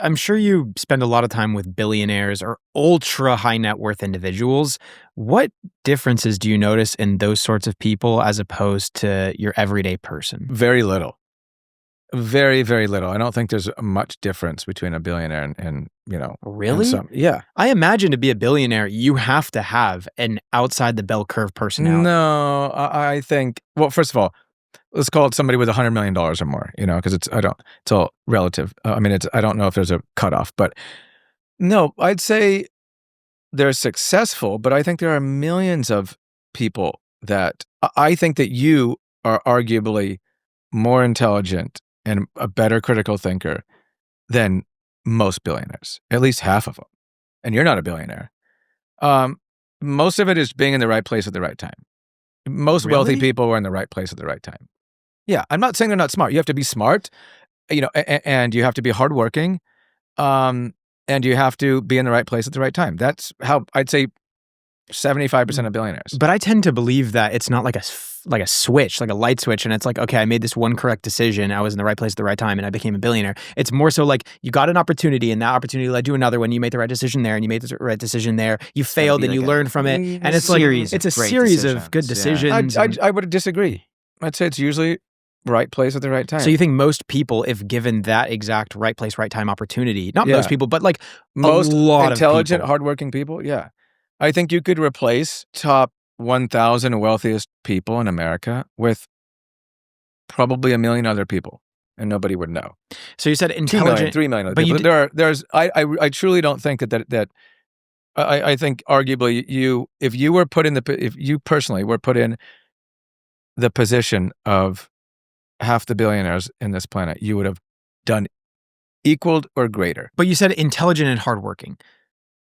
I'm sure you spend a lot of time with billionaires or ultra high net worth individuals. What differences do you notice in those sorts of people as opposed to your everyday person? Very little. Very, very little. I don't think there's much difference between a billionaire and Really? yeah. I imagine to be a billionaire, you have to have an outside the bell curve personality. No, I think, well, first of all, let's call it somebody with $100 million or more, because it's all relative. I don't know if there's a cutoff, but no, I'd say they're successful, but I think there are millions of people that I think that you are arguably more intelligent and a better critical thinker than most billionaires, at least half of them. And you're not a billionaire. Most of it is being in the right place at the right time. Most wealthy Really? people are in the right place at the right time. Yeah, I'm not saying they're not smart. You have to be smart, and you have to be hardworking, and you have to be in the right place at the right time. That's how I'd say 75% of billionaires. But I tend to believe that it's not like a switch, like a light switch, and it's like, okay, I made this one correct decision, I was in the right place at the right time, and I became a billionaire. It's more so like you got an opportunity, and that opportunity led to another one. You made the right decision there, and you made the right decision there. You failed, and you learned from it, and it's like it's a series of good decisions. I would disagree. I'd say it's usually right place at the right time. So you think most people, if given that exact right place, right time opportunity, not most people, but like most a lot intelligent, of people. hardworking people, yeah. I think you could replace top 1,000 wealthiest people in America with probably a million other people, and nobody would know. So you said 2 million, intelligent, 3 million other people. I truly don't think that I think arguably if you personally were put in the position of half the billionaires in this planet, you would have done equaled or greater. But you said intelligent and hardworking.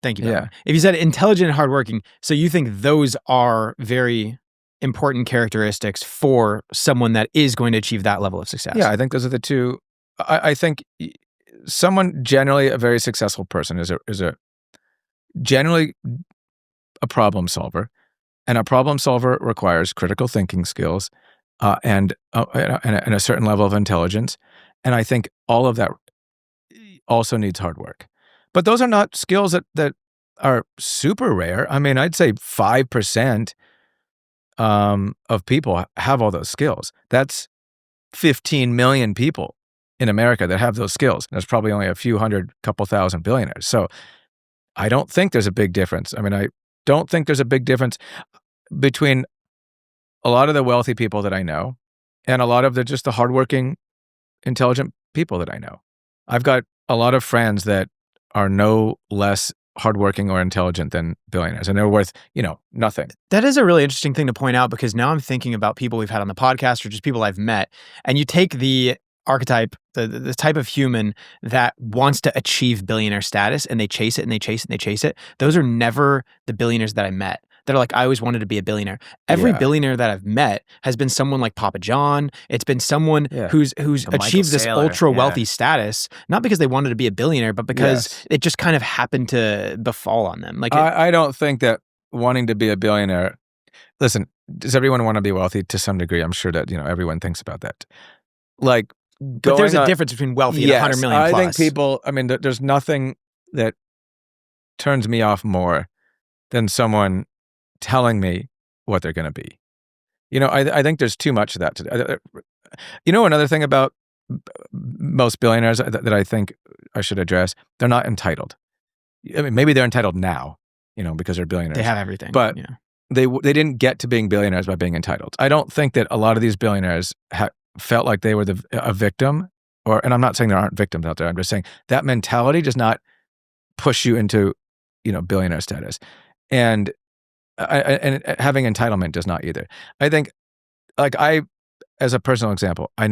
Thank you. Yeah. If you said intelligent and hardworking, so you think those are very important characteristics for someone that is going to achieve that level of success. Yeah, I think those are the two. I think someone generally a very successful person is a generally a problem solver, and a problem solver requires critical thinking skills and a certain level of intelligence. And I think all of that also needs hard work. But those are not skills that are super rare. I mean, I'd say 5% of people have all those skills. That's 15 million people in America that have those skills. There's probably only a few hundred, couple thousand billionaires. So I don't think there's a big difference. I mean, I don't think there's a big difference between a lot of the wealthy people that I know and a lot of just the hardworking, intelligent people that I know. I've got a lot of friends that are no less hardworking or intelligent than billionaires, and they're worth, nothing. That is a really interesting thing to point out, because now I'm thinking about people we've had on the podcast or just people I've met, and you take the archetype, the type of human that wants to achieve billionaire status, and they chase it and they chase it and they chase it. Those are never the billionaires that I met. That are like, I always wanted to be a billionaire. Every billionaire that I've met has been someone like Papa John. It's been someone who's achieved this ultra wealthy status, not because they wanted to be a billionaire, but because it just kind of happened to befall on them. Like, I don't think that wanting to be a billionaire. Listen, does everyone want to be wealthy to some degree? I'm sure that everyone thinks about that. Like, but there's a difference between wealthy and 100 million plus. I think people. I mean, there's nothing that turns me off more than someone telling me what they're going to be. I think there's too much of that today. Another thing about most billionaires that I think I should address, they're not entitled. I mean, maybe they're entitled now, because they're billionaires. They have everything. But they didn't get to being billionaires by being entitled. I don't think that a lot of these billionaires felt like they were a victim, and I'm not saying there aren't victims out there. I'm just saying that mentality does not push you into, billionaire status. And having entitlement does not either. I think, as a personal example, I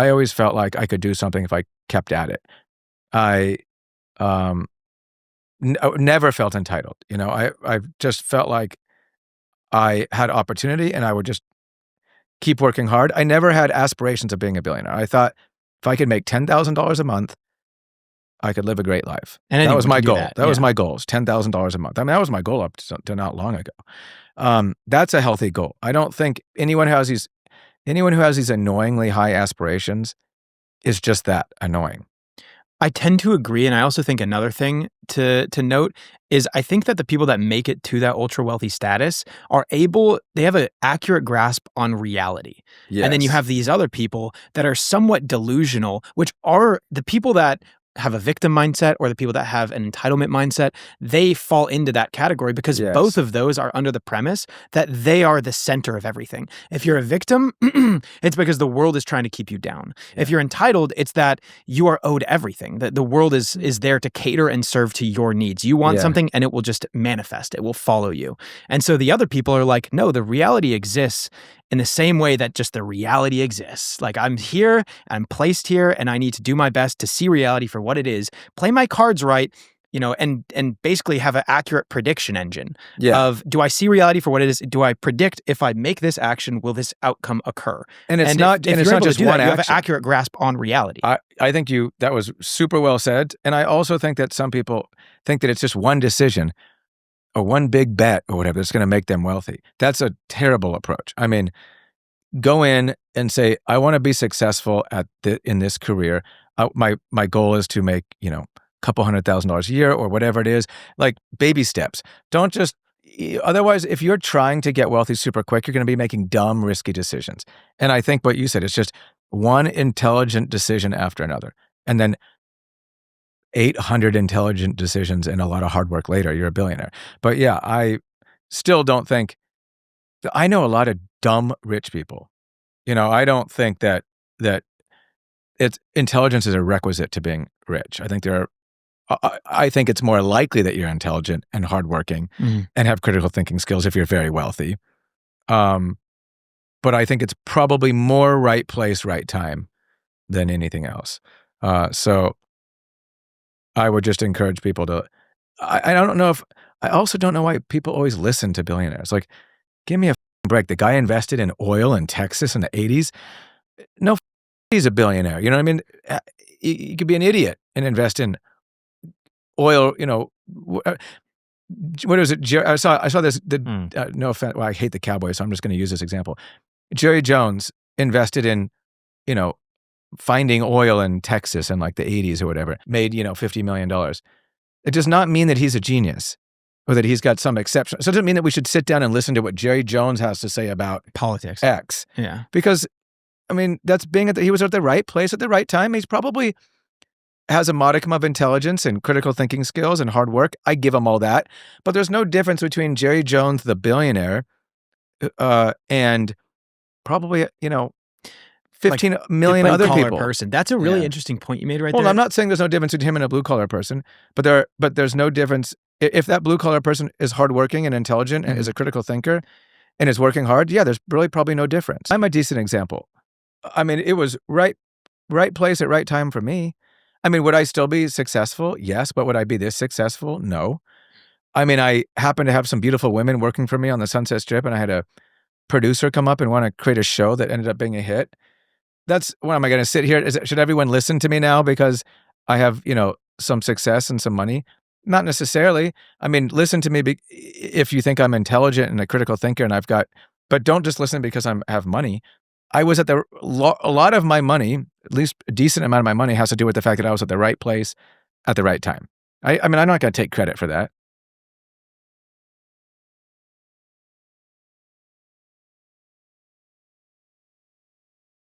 always felt like I could do something if I kept at it. I never felt entitled. I just felt like I had opportunity and I would just keep working hard. I never had aspirations of being a billionaire. I thought if I could make $10,000 a month, I could live a great life. And that was my goal. That was my goal, $10,000 a month. I mean, that was my goal up to not long ago. That's a healthy goal. I don't think anyone who has these annoyingly high aspirations is just that annoying. I tend to agree, and I also think another thing to note is I think that the people that make it to that ultra wealthy status they have an accurate grasp on reality. And then you Yes. have these other people that are somewhat delusional, which are the people that have a victim mindset or the people that have an entitlement mindset. They fall into that category because both Yes. of those are under the premise that they are the center of everything. If you're a victim, it's because the world is trying to keep you down. If you're entitled, it's that you are owed everything. That the world is there to cater and serve to your needs. You want Yeah. something and it will just manifest. It will follow you. And so the other people are like, no, the reality exists in the same way that just the reality exists. Like I'm here, I'm placed here, and I need to do my best to see reality for what it is, play my cards right, and basically have an accurate prediction engine of, do I see reality for what it is? Do I predict if I make this action, will this outcome occur? And it's And not if and it's you're not able to just do one that, you have an action. accurate grasp on reality. I think that was super well said. And I also think that some people think that it's just one decision or one big bet or whatever that's going to make them wealthy. That's a terrible approach. I mean, go in and say, I want to be successful in this career. My goal is to make, a couple $100,000 a year or whatever it is, like baby steps. Don't just, otherwise, if you're trying to get wealthy super quick, you're going to be making dumb, risky decisions. And I think what you said is just one intelligent decision after another. And then 800 intelligent decisions and a lot of hard work later, you're a billionaire. But yeah, I still don't think, I know a lot of dumb rich people. I don't think that intelligence is a requisite to being rich. I think I think it's more likely that you're intelligent and hardworking and have critical thinking skills if you're very wealthy. But I think it's probably more right place, right time than anything else. So I would just encourage people to. I also don't know why people always listen to billionaires. Like, give me a break. The guy invested in oil in Texas in the 80s. No, he's a billionaire. You know what I mean? You could be an idiot and invest in oil. What is it? I saw this. No offense. Well, I hate the Cowboys, so I'm just going to use this example. Jerry Jones invested in, finding oil in Texas in like the 80s or whatever. Made $50 million. It does not mean that he's a genius or that he's got some exception. So it doesn't mean that we should sit down and listen to what Jerry Jones has to say about politics. X. Yeah. Because, that's he was at the right place at the right time. He's probably has a modicum of intelligence and critical thinking skills and hard work. I give him all that. But there's no difference between Jerry Jones, the billionaire, and probably, 15 million other people. Person. That's a really interesting point you made right there. Well, I'm not saying there's no difference between him and a blue collar person, but there's no difference. If that blue collar person is hardworking and intelligent and is a critical thinker and is working hard, yeah, there's really probably no difference. I'm a decent example. It was right place at right time for me. Would I still be successful? Yes, but would I be this successful? No. I happened to have some beautiful women working for me on the Sunset Strip, and I had a producer come up and want to create a show that ended up being a hit. What am I going to sit here? Should everyone listen to me now because I have, some success and some money? Not necessarily. Listen to me if you think I'm intelligent and a critical thinker but don't just listen because I have money. I was a lot of my money, at least a decent amount of my money has to do with the fact that I was at the right place at the right time. I'm not going to take credit for that.